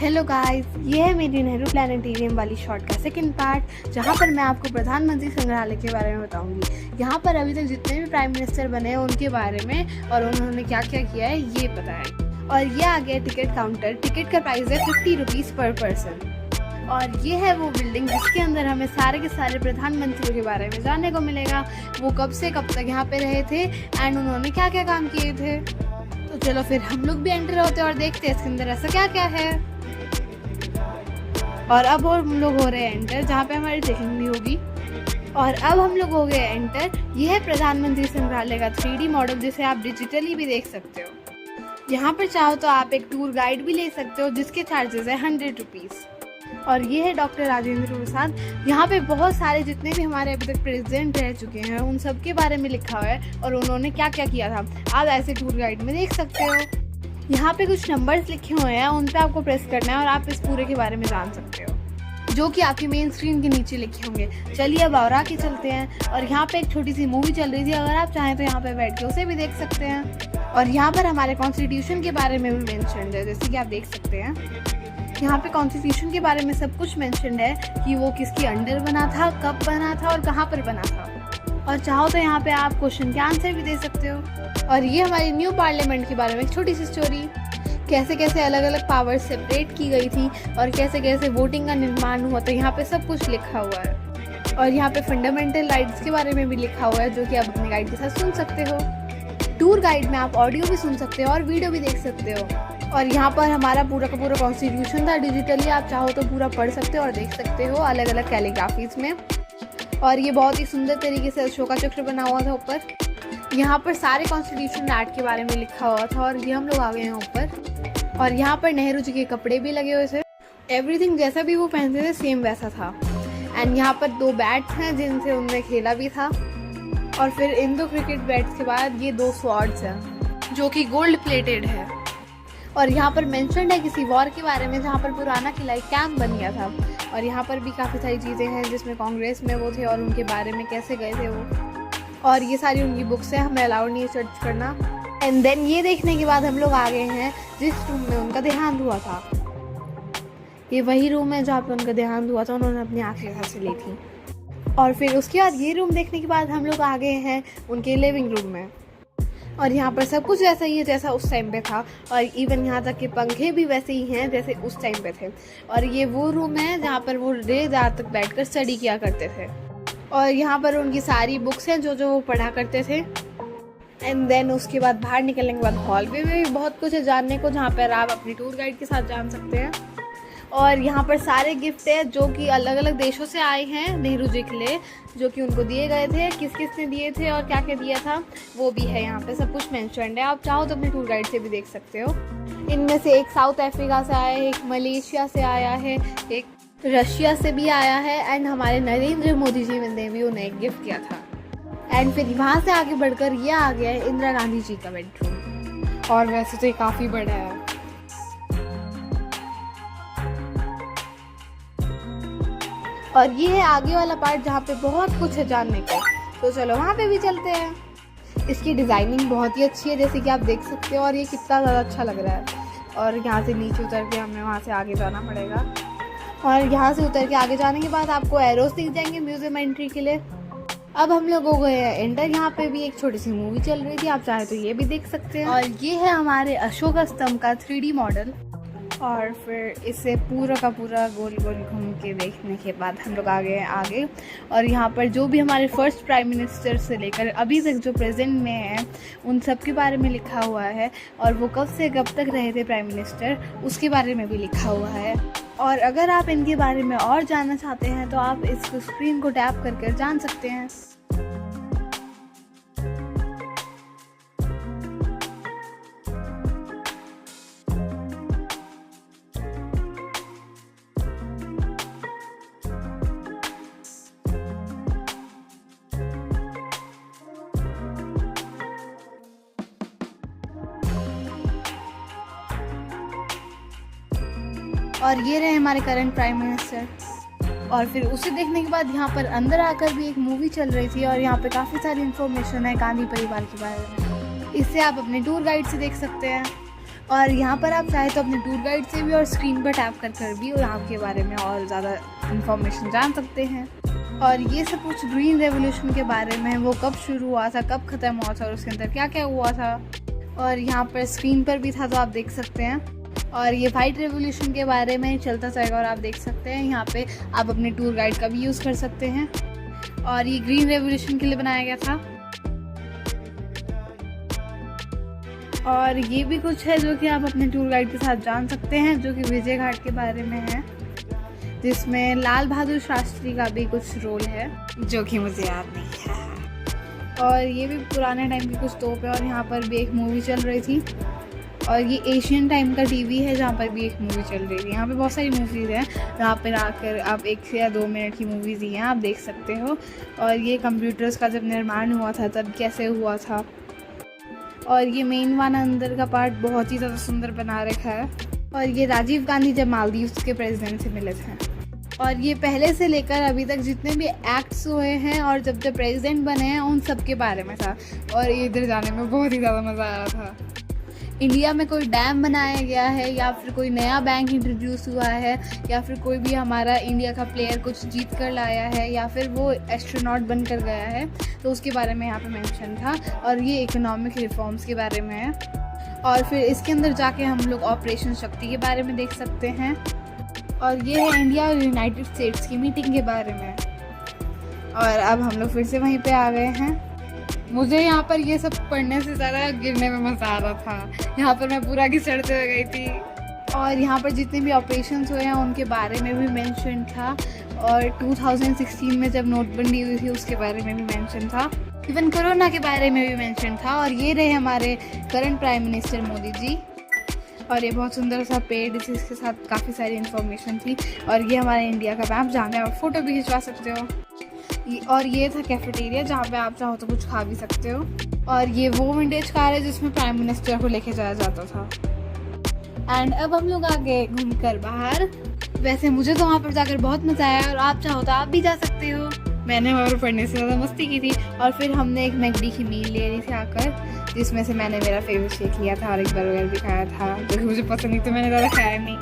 Hello guys, ये है मेरी नेहरू प्लानिटेरियम वाली शॉर्ट का सेकंड पार्ट, जहाँ पर मैं आपको प्रधानमंत्री संग्रहालय के बारे में बताऊंगी। यहाँ पर अभी तक जितने भी प्राइम मिनिस्टर बने हैं उनके बारे में और उन्होंने क्या क्या किया है ये पता है। और ये आ गया टिकट काउंटर। टिकट का प्राइस है 50 रुपीज़ पर पर्सन। और ये है वो बिल्डिंग जिसके अंदर हमें सारे के सारे प्रधानमंत्रियों के बारे में जानने को मिलेगा। वो कब से कब तक यहाँ पे रहे थे एंड उन्होंने क्या क्या काम किए थे। तो चलो फिर हम लोग भी एंटर होते हैं और देखते हैं इसके अंदर ऐसा क्या क्या है। और अब हम लोग हो रहे हैं एंटर, जहाँ पे हमारी चेकिंग भी होगी। और अब हम लोग हो गए एंटर। ये है प्रधानमंत्री संग्रहालय का 3D मॉडल, जिसे आप डिजिटली भी देख सकते हो। यहाँ पर चाहो तो आप एक टूर गाइड भी ले सकते हो, जिसके चार्जेस है 100 रुपीज़। और ये है डॉक्टर राजेंद्र प्रसाद। यहाँ पे बहुत सारे जितने भी हमारे अभी तक प्रेसिडेंट रह चुके हैं उन सब के बारे में लिखा हुआ है और उन्होंने क्या क्या किया था आप ऐसे टूर गाइड में देख सकते हो। यहाँ पे कुछ नंबर्स लिखे हुए हैं, उन पे आपको प्रेस करना है और आप इस पूरे के बारे में जान सकते हो, जो कि आपकी मेन स्क्रीन के नीचे लिखे होंगे। चलिए अब और आगे चलते हैं। और यहाँ पे एक छोटी सी मूवी चल रही थी, अगर आप चाहें तो यहाँ पे बैठ के उसे भी देख सकते हैं। और यहाँ पर हमारे कॉन्स्टिट्यूशन के बारे में भी मेंशन है, जैसे कि आप देख सकते हैं। यहाँ पे कॉन्स्टिट्यूशन के बारे में सब कुछ मेंशन है कि वो किसके अंडर बना था, कब बना था और कहाँ पर बना था। और चाहो तो यहाँ पे आप क्वेश्चन के आंसर भी दे सकते हो। और ये हमारी न्यू पार्लियामेंट के बारे में एक छोटी सी स्टोरी, कैसे कैसे अलग अलग पावर सेपरेट की गई थी और कैसे कैसे वोटिंग का निर्माण हुआ था, यहाँ पे सब कुछ लिखा हुआ है। और यहाँ पे फंडामेंटल राइट्स के बारे में भी लिखा हुआ है, जो कि आप अपने गाइड के साथ सुन सकते हो। टूर गाइड में आप ऑडियो भी सुन सकते हो और वीडियो भी देख सकते हो। और यहाँ पर हमारा पूरा का पूरा कॉन्स्टिट्यूशन था डिजिटली, आप चाहो तो पूरा पढ़ सकते हो और देख सकते हो अलग अलग कैलीग्राफीज में। और ये बहुत ही सुंदर तरीके से अशोका चक्र बना हुआ था ऊपर। यहाँ पर सारे कॉन्स्टिट्यूशन एक्ट के बारे में लिखा हुआ था। और ये हम लोग आ गए हैं ऊपर। और यहाँ पर नेहरू जी के कपड़े भी लगे हुए थे, एवरीथिंग जैसा भी वो पहनते थे सेम वैसा था। एंड यहाँ पर 2 बैट्स हैं जिनसे उन्होंने खेला भी था। और फिर इन 2 क्रिकेट बैट्स के बाद ये 2 स्वॉर्ड्स हैं जो कि गोल्ड प्लेटेड है। और यहाँ पर मेंशन है किसी वॉर के बारे में, जहाँ पर पुराना किला एक कैंप बन गया था। और यहाँ पर भी काफ़ी सारी चीज़ें हैं जिसमें कांग्रेस में वो थे और उनके बारे में कैसे गए थे वो। और ये सारी उनकी बुक्स हैं, हमें अलाउड नहीं है सर्च करना। एंड देन ये देखने के बाद हम लोग आ गए हैं जिस रूम में उनका देहांत हुआ था। ये वही रूम है जहाँ पर उनका देहांत हुआ था, उन्होंने अपनी आखिरी सांसें ली थी। और फिर उसके बाद ये रूम देखने के बाद हम लोग आ गए हैं उनके लिविंग रूम में। और यहाँ पर सब कुछ वैसा ही है जैसा उस टाइम पे था। और इवन यहाँ तक के पंखे भी वैसे ही हैं जैसे उस टाइम पे थे। और ये वो रूम है जहाँ पर वो देर रात तक बैठकर स्टडी किया करते थे। और यहाँ पर उनकी सारी बुक्स हैं जो वो पढ़ा करते थे। एंड देन उसके बाद बाहर निकलने के बाद हॉल पे भी बहुत कुछ है जानने को, जहाँ पर आप अपनी टूर गाइड के साथ जान सकते हैं। और यहाँ पर सारे गिफ्ट है जो कि अलग अलग देशों से आए हैं नेहरू जी के लिए, जो कि उनको दिए गए थे, किस किस ने दिए थे और क्या क्या दिया था वो भी है। यहाँ पे सब कुछ मेंशन्ड है, आप चाहो तो अपने टूर गाइड से भी देख सकते हो। इनमें से एक साउथ अफ्रीका से आया है, एक मलेशिया से आया है, एक रशिया से भी आया है। एंड हमारे नरेंद्र मोदी जी ने भी उन्हें एक गिफ्ट किया था। एंड फिर वहाँ से आगे बढ़कर ये आ गया है इंदिरा गांधी जी का बेडरूम। और वैसे तो ये काफ़ी बड़ा है। और ये है आगे वाला पार्ट जहाँ पे बहुत कुछ है जानने को, तो चलो वहाँ पे भी चलते हैं। इसकी डिज़ाइनिंग बहुत ही अच्छी है जैसे कि आप देख सकते हो। और ये कितना ज़्यादा अच्छा लग रहा है। और यहाँ से नीचे उतर के हमें वहाँ से आगे जाना पड़ेगा। और यहाँ से उतर के आगे जाने के बाद आपको एरोस दिख जाएंगे म्यूजियम एंट्री के लिए। अब हम लोग हो गए हैं एंटर। यहाँ पे भी एक छोटी सी मूवी चल रही थी, आप चाहे तो ये भी देख सकते हैं। और ये है हमारे अशोक स्तंभ का 3D मॉडल। और फिर इसे पूरा का पूरा गोल गोल घूम के देखने के बाद हम लोग आ गए हैं आगे। और यहाँ पर जो भी हमारे फर्स्ट प्राइम मिनिस्टर से लेकर अभी तक जो प्रेजेंट में है उन सब के बारे में लिखा हुआ है। और वो कब से कब तक रहे थे प्राइम मिनिस्टर उसके बारे में भी लिखा हुआ है। और अगर आप इनके बारे में और जानना चाहते हैं तो आप इस स्क्रीन को टैप करके जान सकते हैं। और ये रहे हमारे करंट प्राइम मिनिस्टर। और फिर उसे देखने के बाद यहाँ पर अंदर आकर भी एक मूवी चल रही थी और यहाँ पे काफ़ी सारी इन्फॉर्मेशन है गांधी परिवार के बारे में। इससे आप अपने टूर गाइड से देख सकते हैं। और यहाँ पर आप चाहे तो अपने टूर गाइड से भी और स्क्रीन पर टैप कर भी यहाँ के बारे में और ज़्यादा इन्फॉर्मेशन जान सकते हैं। और ये सब कुछ ग्रीन रेवोल्यूशन के बारे में, वो कब शुरू हुआ था, कब ख़त्म हुआ था और उसके अंदर क्या क्या हुआ था, और यहाँ पर स्क्रीन पर भी था तो आप देख सकते हैं। और ये वाइट रेवोल्यूशन के बारे में चलता जाएगा और आप देख सकते हैं यहाँ पे आप अपने टूर गाइड का भी यूज़ कर सकते हैं। और ये ग्रीन रेवोल्यूशन के लिए बनाया गया था। और ये भी कुछ है जो कि आप अपने टूर गाइड के साथ जान सकते हैं, जो कि विजय घाट के बारे में है, जिसमें लाल बहादुर शास्त्री का भी कुछ रोल है जो कि मुझे याद नहीं है। और ये भी पुराने टाइम की कुछ तोप है। और यहाँ पर भी एक मूवी चल रही थी। और ये एशियन टाइम का टीवी है जहाँ पर भी एक मूवी चल रही थी। यहाँ पे बहुत सारी मूवीज़ हैं जहाँ पर आकर आप 1 या 2 मिनट की मूवीज़ ही हैं, आप देख सकते हो। और ये कंप्यूटर्स का जब निर्माण हुआ था तब कैसे हुआ था। और ये मेन वाला अंदर का पार्ट बहुत ही ज़्यादा सुंदर बना रखा है। और ये राजीव गांधी जब मालदीव्स के प्रेसिडेंट से मिले थे। और ये पहले से लेकर अभी तक जितने भी एक्ट्स हुए हैं और जब जब प्रेसिडेंट बने हैं उन सब के बारे में था। और इधर जाने में बहुत ही ज़्यादा मज़ा आ रहा था। इंडिया में कोई डैम बनाया गया है या फिर कोई नया बैंक इंट्रोड्यूस हुआ है या फिर कोई भी हमारा इंडिया का प्लेयर कुछ जीत कर लाया है या फिर वो एस्ट्रोनॉट बन कर गया है, तो उसके बारे में यहाँ पे मेंशन था। और ये इकोनॉमिक रिफॉर्म्स के बारे में है। और फिर इसके अंदर जाके हम लोग ऑपरेशन शक्ति के बारे में देख सकते हैं। और ये है इंडिया और यूनाइटेड स्टेट्स की मीटिंग के बारे में। और अब हम लोग फिर से वहीं पे आ गए हैं। मुझे यहाँ पर ये सब पढ़ने से ज़्यादा गिरने में मज़ा आ रहा था। यहाँ पर मैं पूरा घिसड़ते हुए गई थी। और यहाँ पर जितने भी ऑपरेशंस हुए हैं उनके बारे में भी मेंशन था। और 2016 में जब नोटबंदी हुई थी उसके बारे में भी मेंशन था। इवन कोरोना के बारे में भी मेंशन था। और ये रहे हमारे current prime minister Modi ji. और ये बहुत सुंदर सा पेड़, जिसके साथ काफ़ी सारी इन्फॉर्मेशन थी। और ये हमारे इंडिया का मैप, जहाँ पे आप फ़ोटो भी खिंचवा सकते हो। और ये था कैफेटेरिया, जहाँ पे आप चाहो तो कुछ खा भी सकते हो। और ये वो विंटेज कार है जिसमें प्राइम मिनिस्टर को लेके जाया जाता था। एंड अब हम लोग आ गए घूमकर बाहर। वैसे मुझे तो वहाँ पर जाकर बहुत मज़ा आया और आप चाहो तो आप भी जा सकते हो। मैंने वहाँ पर पढ़ने से ज़्यादा मस्ती की थी। और फिर हमने एक मैकडी की मील ले ली थी आकर, जिसमें से मैंने मेरा फेवरेट शेक लिया था और एक बर्गर भी खाया था, जो मुझे पसंद नहीं तो मैंने ज़्यादा खाया नहीं।